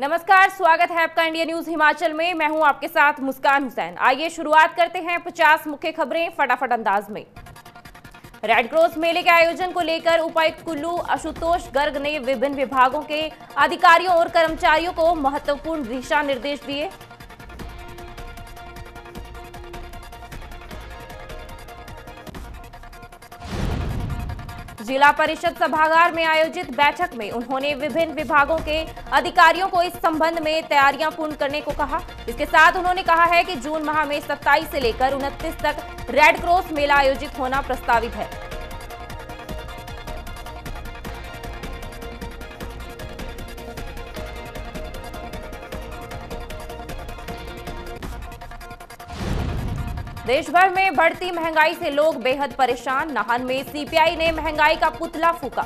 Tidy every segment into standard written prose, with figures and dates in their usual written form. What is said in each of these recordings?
नमस्कार, स्वागत है आपका इंडिया न्यूज हिमाचल में। मैं हूं आपके साथ मुस्कान हुसैन। आइए शुरुआत करते हैं 50 मुख्य खबरें फटाफट अंदाज में। रेड क्रॉस मेले के आयोजन को लेकर उपायुक्त कुल्लू आशुतोष गर्ग ने विभिन्न विभागों के अधिकारियों और कर्मचारियों को महत्वपूर्ण दिशा निर्देश दिए। जिला परिषद सभागार में आयोजित बैठक में उन्होंने विभिन्न विभागों के अधिकारियों को इस संबंध में तैयारियां पूर्ण करने को कहा। इसके साथ उन्होंने कहा है कि जून माह में 27 से लेकर 29 तक रेड क्रॉस मेला आयोजित होना प्रस्तावित है। देश भर में बढ़ती महंगाई से लोग बेहद परेशान। नाहन में सीपीआई ने महंगाई का पुतला फूंका।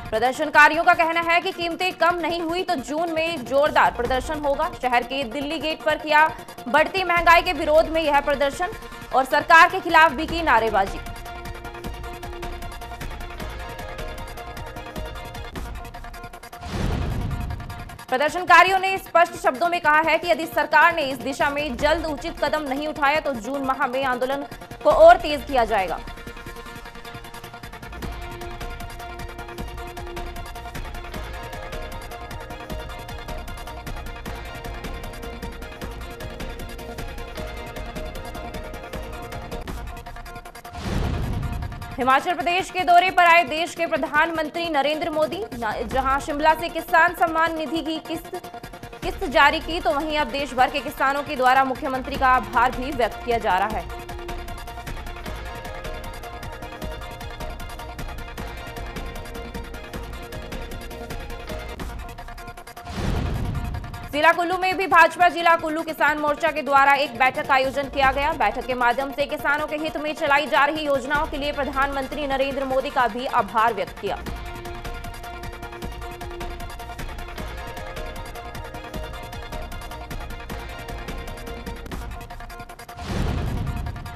प्रदर्शनकारियों का कहना है कि कीमतें कम नहीं हुई तो जून में जोरदार प्रदर्शन होगा। शहर के दिल्ली गेट पर किया बढ़ती महंगाई के विरोध में यह प्रदर्शन और सरकार के खिलाफ भी की नारेबाजी। प्रदर्शनकारियों ने स्पष्ट शब्दों में कहा है कि यदि सरकार ने इस दिशा में जल्द उचित कदम नहीं उठाया तो जून माह में आंदोलन को और तेज किया जाएगा। हिमाचल प्रदेश के दौरे पर आए देश के प्रधानमंत्री नरेंद्र मोदी जहां शिमला से किसान सम्मान निधि की किस्त जारी की, तो वहीं अब देश भर के किसानों के द्वारा मुख्यमंत्री का आभार भी व्यक्त किया जा रहा है। जिला कुल्लू में भी भाजपा जिला कुल्लू किसान मोर्चा के द्वारा एक बैठक का आयोजन किया गया। बैठक के माध्यम से किसानों के हित में चलाई जा रही योजनाओं के लिए प्रधानमंत्री नरेंद्र मोदी का भी आभार व्यक्त किया।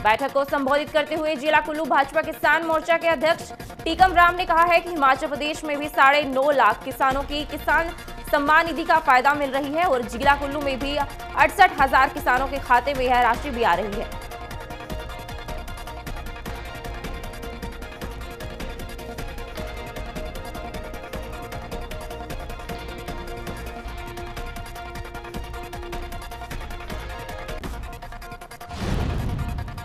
बैठक को संबोधित करते हुए जिला कुल्लू भाजपा किसान मोर्चा के अध्यक्ष टीकम राम ने कहा है कि हिमाचल प्रदेश में भी 9.5 लाख किसानों की किसान सम्मान निधि का फायदा मिल रही है और जिला कुल्लू में भी 68,000 किसानों के खाते में यह राशि भी आ रही है।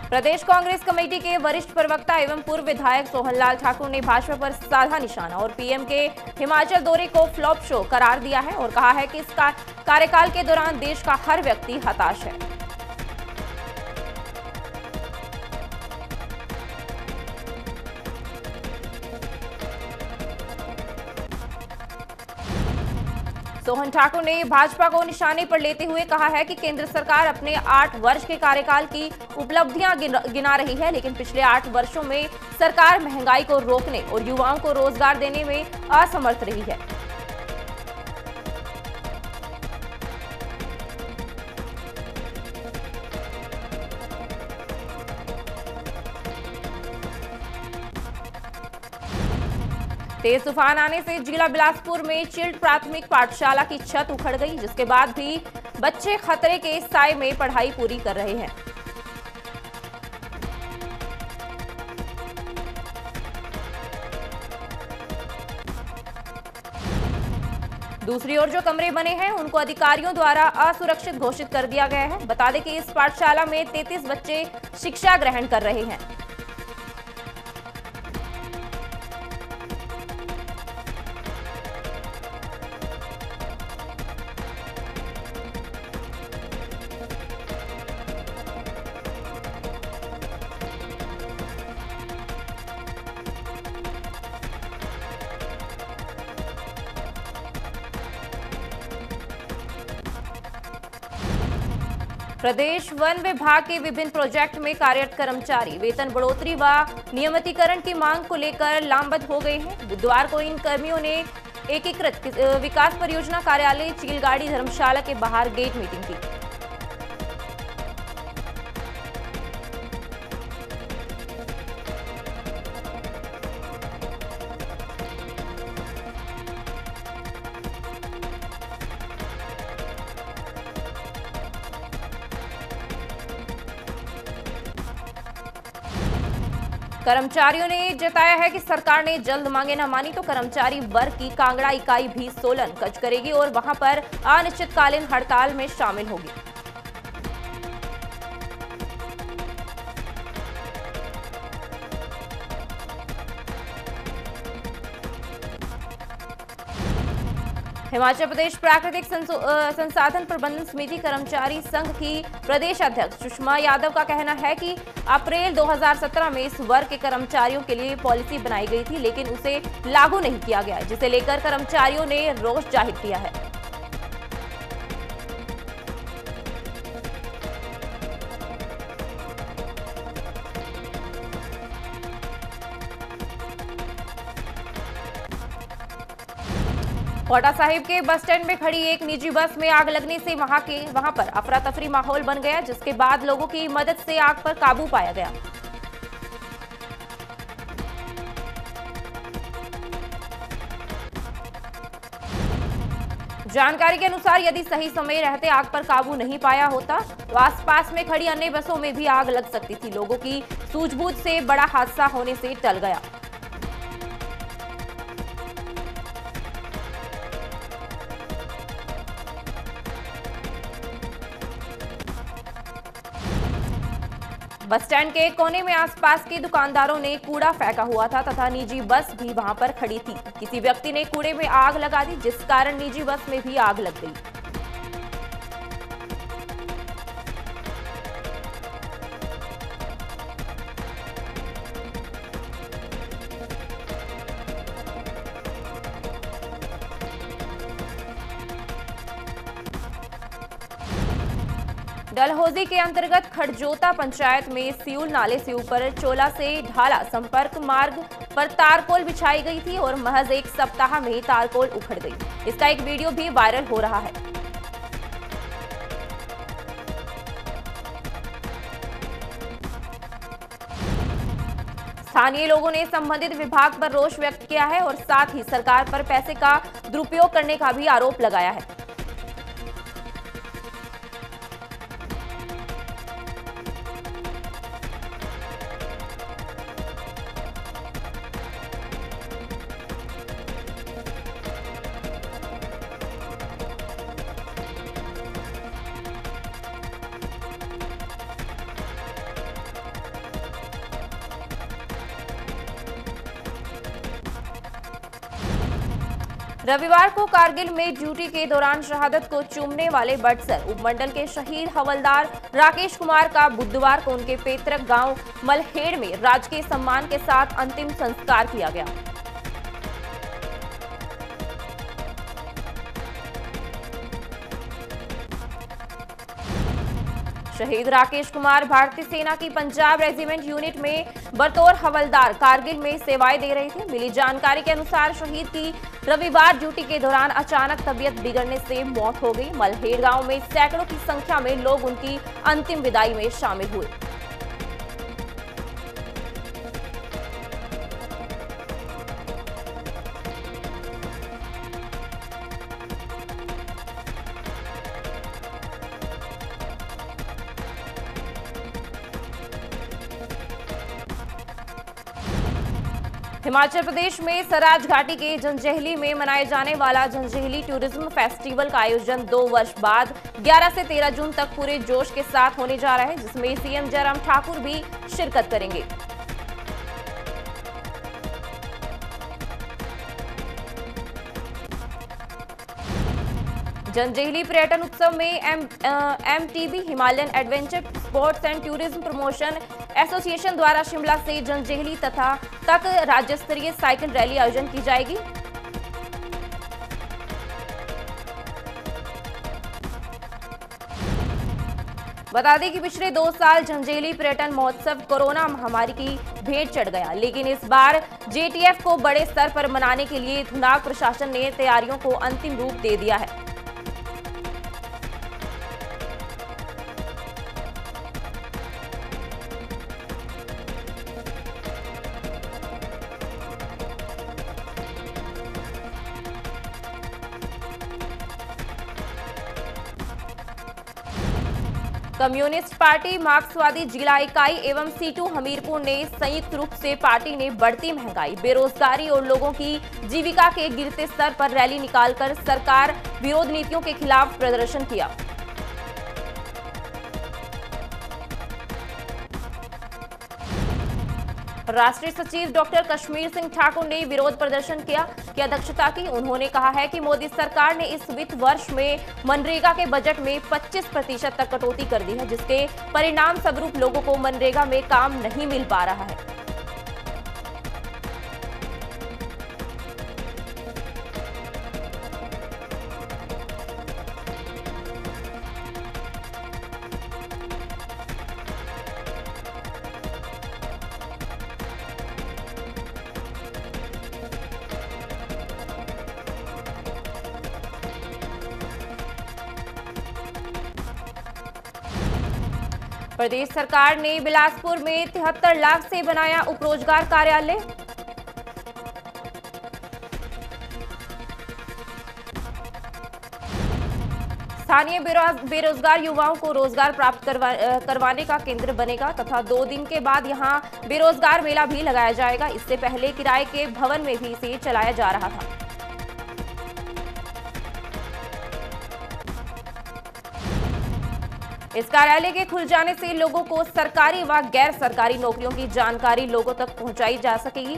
प्रदेश कांग्रेस कमेटी के वरिष्ठ प्रवक्ता एवं पूर्व विधायक सोहनलाल ठाकुर ने भाजपा पर साधा निशाना और पीएम के हिमाचल दौरे को फ्लॉप शो करार दिया है और कहा है कि इस कार्यकाल के दौरान देश का हर व्यक्ति हताश है। सोहन ठाकुर ने भाजपा को निशाने पर लेते हुए कहा है कि केंद्र सरकार अपने 8 वर्ष के कार्यकाल की उपलब्धियां गिना रही है, लेकिन पिछले 8 वर्षों में सरकार महंगाई को रोकने और युवाओं को रोजगार देने में असमर्थ रही है। तेज तूफान आने से जिला बिलासपुर में चिल्ड प्राथमिक पाठशाला की छत उखड़ गई, जिसके बाद भी बच्चे खतरे के साए में पढ़ाई पूरी कर रहे हैं। दूसरी ओर जो कमरे बने हैं उनको अधिकारियों द्वारा असुरक्षित घोषित कर दिया गया है। बता दें कि इस पाठशाला में 33 बच्चे शिक्षा ग्रहण कर रहे हैं। प्रदेश वन विभाग के विभिन्न प्रोजेक्ट में कार्यरत कर्मचारी वेतन बढ़ोतरी व नियमितीकरण की मांग को लेकर लामबंद हो गए हैं। बुधवार को इन कर्मियों ने एकीकृत विकास परियोजना कार्यालय चीलगाड़ी धर्मशाला के बाहर गेट मीटिंग की। कर्मचारियों ने जताया है कि सरकार ने जल्द मांगे न मानी तो कर्मचारी वर्ग की कांगड़ा इकाई भी सोलन कच करेगी और वहां पर अनिश्चितकालीन हड़ताल में शामिल होगी। हिमाचल प्रदेश प्राकृतिक संसाधन प्रबंधन समिति कर्मचारी संघ की प्रदेश अध्यक्ष सुषमा यादव का कहना है कि अप्रैल 2017 में इस वर्ग के कर्मचारियों के लिए पॉलिसी बनाई गई थी, लेकिन उसे लागू नहीं किया गया, जिसे लेकर कर्मचारियों ने रोष जाहिर किया है। कोटा साहिब के बस स्टैंड में खड़ी एक निजी बस में आग लगने से वहां पर अफरा तफरी माहौल बन गया, जिसके बाद लोगों की मदद से आग पर काबू पाया गया। जानकारी के अनुसार यदि सही समय रहते आग पर काबू नहीं पाया होता तो आसपास में खड़ी अन्य बसों में भी आग लग सकती थी। लोगों की सूझबूझ से बड़ा हादसा होने से टल गया। बस स्टैंड के कोने में आसपास के दुकानदारों ने कूड़ा फेंका हुआ था तथा निजी बस भी वहां पर खड़ी थी। किसी व्यक्ति ने कूड़े में आग लगा दी, जिस कारण निजी बस में भी आग लग गई। डलहौजी के अंतर्गत खड़जोता पंचायत में सियूल नाले से ऊपर चोला से ढाला संपर्क मार्ग पर तारकोल बिछाई गई थी और महज एक सप्ताह में तारकोल उखड़ गई। इसका एक वीडियो भी वायरल हो रहा है। स्थानीय लोगों ने संबंधित विभाग पर रोष व्यक्त किया है और साथ ही सरकार पर पैसे का दुरुपयोग करने का भी आरोप लगाया है। रविवार को कारगिल में ड्यूटी के दौरान शहादत को चूमने वाले बड़सर उपमंडल के शहीद हवलदार राकेश कुमार का बुधवार को उनके पैतृक गांव मलहेड़ में राजकीय सम्मान के साथ अंतिम संस्कार किया गया। शहीद राकेश कुमार भारतीय सेना की पंजाब रेजिमेंट यूनिट में बतौर हवलदार कारगिल में सेवाएं दे रहे थे। मिली जानकारी के अनुसार शहीद की रविवार ड्यूटी के दौरान अचानक तबीयत बिगड़ने से मौत हो गई। मलहेड़ गांव में सैकड़ों की संख्या में लोग उनकी अंतिम विदाई में शामिल हुए। हिमाचल प्रदेश में सराज घाटी के जंजैहली में मनाए जाने वाला जंजैहली टूरिज्म फेस्टिवल का आयोजन 2 वर्ष बाद 11 से 13 जून तक पूरे जोश के साथ होने जा रहा है, जिसमें सीएम जयराम ठाकुर भी शिरकत करेंगे। जंजैहली पर्यटन उत्सव में MTB Himalayan adventure sports and tourism promotion association द्वारा शिमला से जंजैहली तक राज्य स्तरीय साइकिल रैली आयोजन की जाएगी। बता दें कि पिछले 2 साल जंजैहली पर्यटन महोत्सव कोरोना महामारी की भेंट चढ़ गया, लेकिन इस बार जेटीएफ को बड़े स्तर पर मनाने के लिए थुनाग प्रशासन ने तैयारियों को अंतिम रूप दे दिया है। कम्युनिस्ट पार्टी मार्क्सवादी जिला इकाई एवं सीटू हमीरपुर ने संयुक्त रूप से पार्टी ने बढ़ती महंगाई, बेरोजगारी और लोगों की जीविका के गिरते स्तर पर रैली निकालकर सरकार विरोध नीतियों के खिलाफ प्रदर्शन किया। राष्ट्रीय सचिव डॉक्टर कश्मीर सिंह ठाकुर ने विरोध प्रदर्शन की अध्यक्षता की। उन्होंने कहा है कि मोदी सरकार ने इस वित्त वर्ष में मनरेगा के बजट में 25% तक कटौती कर दी है, जिसके परिणाम स्वरूप लोगों को मनरेगा में काम नहीं मिल पा रहा है। प्रदेश सरकार ने बिलासपुर में 73 लाख से बनाया उपरोजगार कार्यालय। स्थानीय बेरोजगार युवाओं को रोजगार प्राप्त करवाने का केंद्र बनेगा तथा 2 दिन के बाद यहां बेरोजगार मेला भी लगाया जाएगा। इससे पहले किराए के भवन में भी इसे चलाया जा रहा था। इस कार्यालय के खुल जाने से लोगों को सरकारी व गैर सरकारी नौकरियों की जानकारी लोगों तक पहुंचाई जा सकेगी।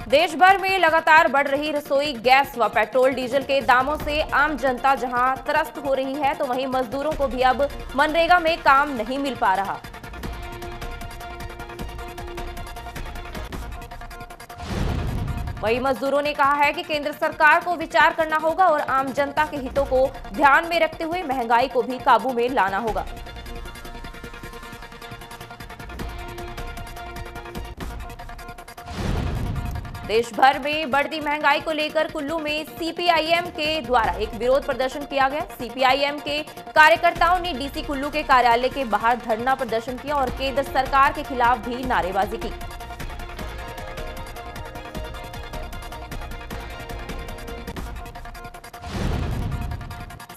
देश भर में लगातार बढ़ रही रसोई गैस व पेट्रोल डीजल के दामों से आम जनता जहां त्रस्त हो रही है, तो वहीं मजदूरों को भी अब मनरेगा में काम नहीं मिल पा रहा। वहीं मजदूरों ने कहा है कि केंद्र सरकार को विचार करना होगा और आम जनता के हितों को ध्यान में रखते हुए महंगाई को भी काबू में लाना होगा। देश भर में बढ़ती महंगाई को लेकर कुल्लू में सीपीआईएम के द्वारा एक विरोध प्रदर्शन किया गया। सीपीआईएम के कार्यकर्ताओं ने डीसी कुल्लू के कार्यालय के बाहर धरना प्रदर्शन किया और केंद्र सरकार के खिलाफ भी नारेबाजी की।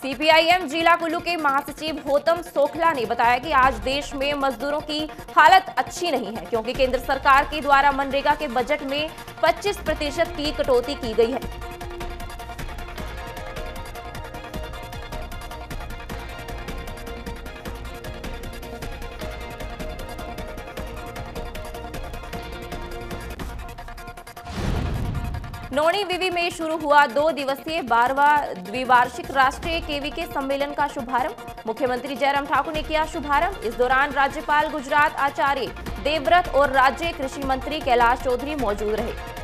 सीपीआईएम जिला कुल्लू के महासचिव होतम सोखला ने बताया कि आज देश में मजदूरों की हालत अच्छी नहीं है, क्योंकि केंद्र सरकार के द्वारा मनरेगा के बजट में 25% की कटौती की गई है। नौणी विवि में शुरू हुआ 2 दिवसीय 12वां द्विवार्षिक राष्ट्रीय केवीके सम्मेलन का शुभारंभ। मुख्यमंत्री जयराम ठाकुर ने किया शुभारंभ। इस दौरान राज्यपाल गुजरात आचार्य देवव्रत और राज्य कृषि मंत्री कैलाश चौधरी मौजूद रहे।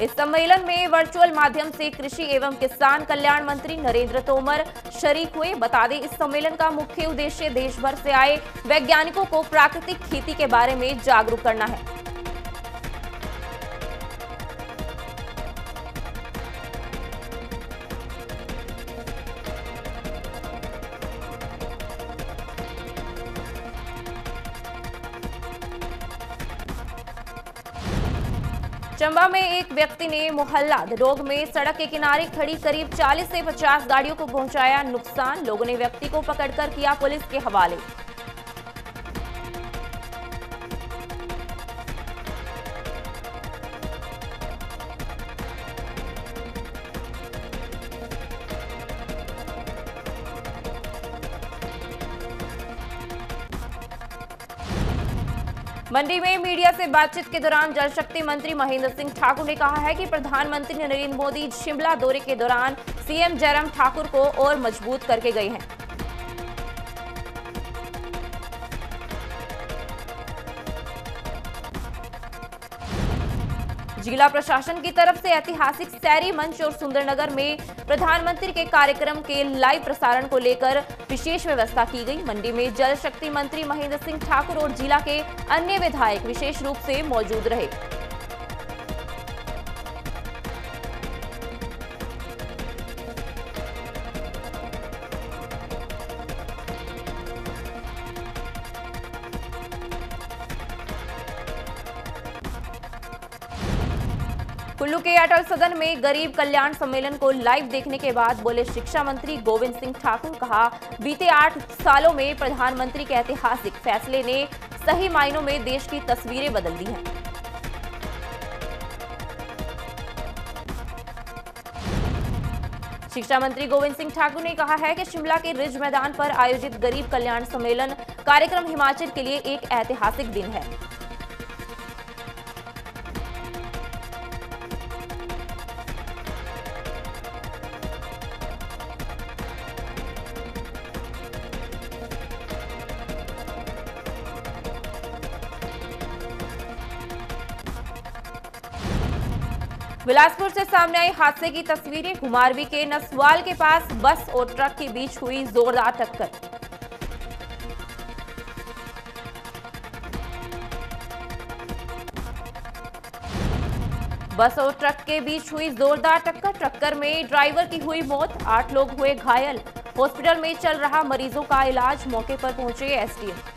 इस सम्मेलन में वर्चुअल माध्यम से कृषि एवं किसान कल्याण मंत्री नरेंद्र तोमर शरीक हुए। बता दें, इस सम्मेलन का मुख्य उद्देश्य देश भर से आए वैज्ञानिकों को प्राकृतिक खेती के बारे में जागरूक करना है। चंबा में एक व्यक्ति ने मोहल्ला रोग में सड़क के किनारे खड़ी करीब 40 से 50 गाड़ियों को पहुंचाया नुकसान। लोगों ने व्यक्ति को पकड़कर किया पुलिस के हवाले। मंडी में मीडिया से बातचीत के दौरान जल शक्ति मंत्री महेंद्र सिंह ठाकुर ने कहा है कि प्रधानमंत्री नरेंद्र मोदी शिमला दौरे के दौरान सीएम जयराम ठाकुर को और मजबूत करके गए हैं। जिला प्रशासन की तरफ से ऐतिहासिक सैरी मंच और सुंदरनगर में प्रधानमंत्री के कार्यक्रम के लाइव प्रसारण को लेकर विशेष व्यवस्था की गई। मंडी में जल शक्ति मंत्री महेंद्र सिंह ठाकुर और जिला के अन्य विधायक विशेष रूप से मौजूद रहे। कुल्लू के अटल सदन में गरीब कल्याण सम्मेलन को लाइव देखने के बाद बोले शिक्षा मंत्री गोविंद सिंह ठाकुर। कहा, बीते 8 सालों में प्रधानमंत्री के ऐतिहासिक फैसले ने सही मायनों में देश की तस्वीरें बदल दी हैं। शिक्षा मंत्री गोविंद सिंह ठाकुर ने कहा है कि शिमला के रिज मैदान पर आयोजित गरीब कल्याण सम्मेलन कार्यक्रम हिमाचल के लिए एक ऐतिहासिक दिन है। बिलासपुर से सामने आई हादसे की तस्वीरें। घुमारवी के नसवाल के पास बस और ट्रक के बीच हुई जोरदार टक्कर। बस और ट्रक के बीच हुई जोरदार टक्कर में ड्राइवर की हुई मौत, 8 लोग हुए घायल। हॉस्पिटल में चल रहा मरीजों का इलाज। मौके पर पहुंचे एसडीएम।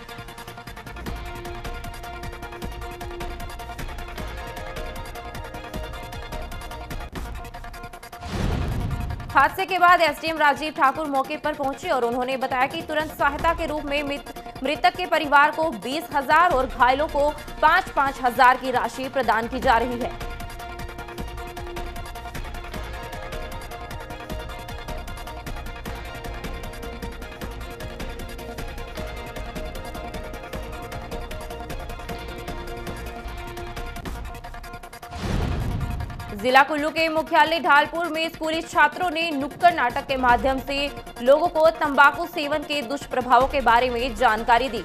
हादसे के बाद एसडीएम राजीव ठाकुर मौके पर पहुंचे और उन्होंने बताया कि तुरंत सहायता के रूप में मृतक के परिवार को 20,000 और घायलों को 5-5 हजार की राशि प्रदान की जा रही है। जिला कुल्लू के मुख्यालय ढालपुर में स्कूली छात्रों ने नुक्कड़ नाटक के माध्यम से लोगों को तंबाकू सेवन के दुष्प्रभावों के बारे में जानकारी दी।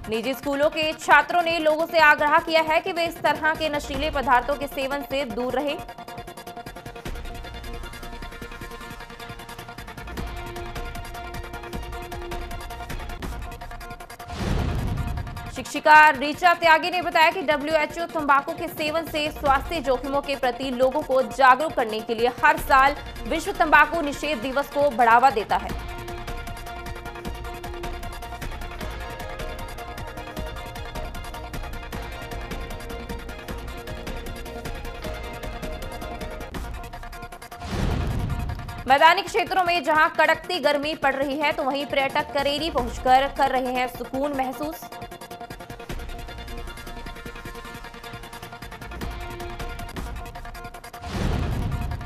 निजी स्कूलों के छात्रों ने लोगों से आग्रह किया है कि वे इस तरह के नशीले पदार्थों के सेवन से दूर रहें। शिक्षिका रीचा त्यागी ने बताया कि WHO तंबाकू के सेवन से स्वास्थ्य जोखिमों के प्रति लोगों को जागरूक करने के लिए हर साल विश्व तंबाकू निषेध दिवस को बढ़ावा देता है। मैदानी क्षेत्रों में जहां कड़कती गर्मी पड़ रही है, तो वहीं पर्यटक करेरी पहुंचकर कर रहे हैं सुकून महसूस।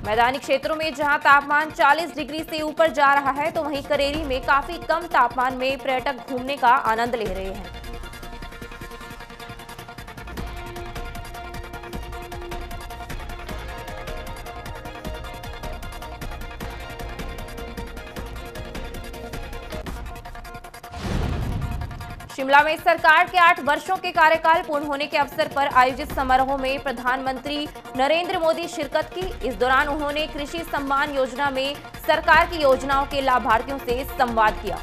मैदानी क्षेत्रों में जहां तापमान 40 डिग्री से ऊपर जा रहा है, तो वहीं करेरी में काफी कम तापमान में पर्यटक घूमने का आनंद ले रहे हैं। शिमला में सरकार के 8 वर्षों के कार्यकाल पूर्ण होने के अवसर पर आयोजित समारोह में प्रधानमंत्री नरेंद्र मोदी शिरकत की। इस दौरान उन्होंने कृषि सम्मान योजना में सरकार की योजनाओं के लाभार्थियों से संवाद किया।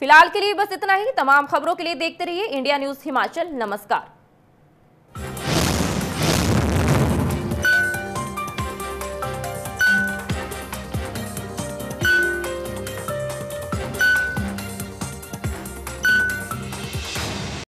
फिलहाल के लिए बस इतना ही। तमाम खबरों के लिए देखते रहिए इंडिया न्यूज हिमाचल। नमस्कार।